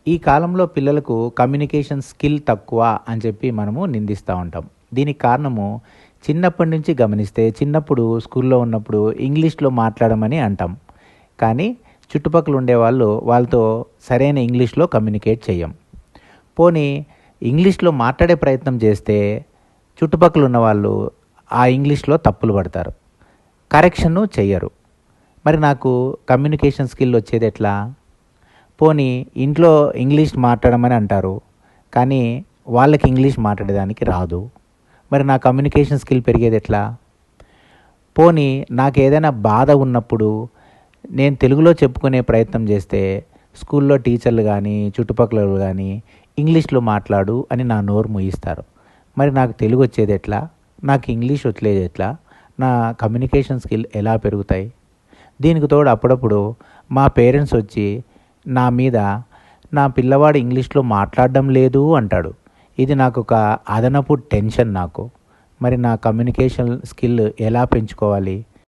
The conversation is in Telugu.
ఈ కాలంలో పిల్లలకు కమ్యూనికేషన్ స్కిల్ తక్కువ అని చెప్పి మనము నిందిస్తూ ఉంటాం. దీనికి కారణము చిన్నప్పటి నుంచి గమనిస్తే చిన్నప్పుడు స్కూల్లో ఉన్నప్పుడు ఇంగ్లీష్‌లో మాట్లాడమని అంటాం. కానీ చుట్టుపక్కల ఉండేవాళ్ళు వాళ్ళతో సరైన ఇంగ్లీష్‌లో కమ్యూనికేట్ చెయ్యం. పోనీ ఇంగ్లీష్‌లో మాట్లాడే ప్రయత్నం చేస్తే చుట్టుపక్కల ఉన్నవాళ్ళు ఆ ఇంగ్లీష్‌లో తప్పులు పడతారు. కరెక్షను చెయ్యరు. మరి నాకు కమ్యూనికేషన్ స్కిల్ వచ్చేదెట్లా? పోనీ ఇంట్లో ఇంగ్లీష్ మాట్లాడమని అంటారు. కానీ వాళ్ళకి ఇంగ్లీష్ మాట్లాడడానికి రాదు. మరి నా కమ్యూనికేషన్ స్కిల్ పెరిగేదెట్లా? పోనీ నాకేదైనా బాధ ఉన్నప్పుడు నేను తెలుగులో చెప్పుకునే ప్రయత్నం చేస్తే స్కూల్లో టీచర్లు కానీ చుట్టుపక్కలోళ్ళు కానీ ఇంగ్లీష్‌లో మాట్లాడు అని నా నోరు మూయిస్తారు. మరి నాకు తెలుగు వచ్చేదెట్లా? నాకు ఇంగ్లీష్ వచ్చేదెట్లా? నా కమ్యూనికేషన్ స్కిల్ ఎలా పెరుగుతాయి? దీనికి తోడు అప్పుడప్పుడు మా పేరెంట్స్ వచ్చి నా మీద నా పిల్లవాడు ఇంగ్లీష్‌లో మాట్లాడడం లేదు అంటాడు. ఇది నాకొక అదనపు టెన్షన్ నాకు. మరి నా కమ్యూనికేషన్ స్కిల్ ఎలా పెంచుకోవాలి?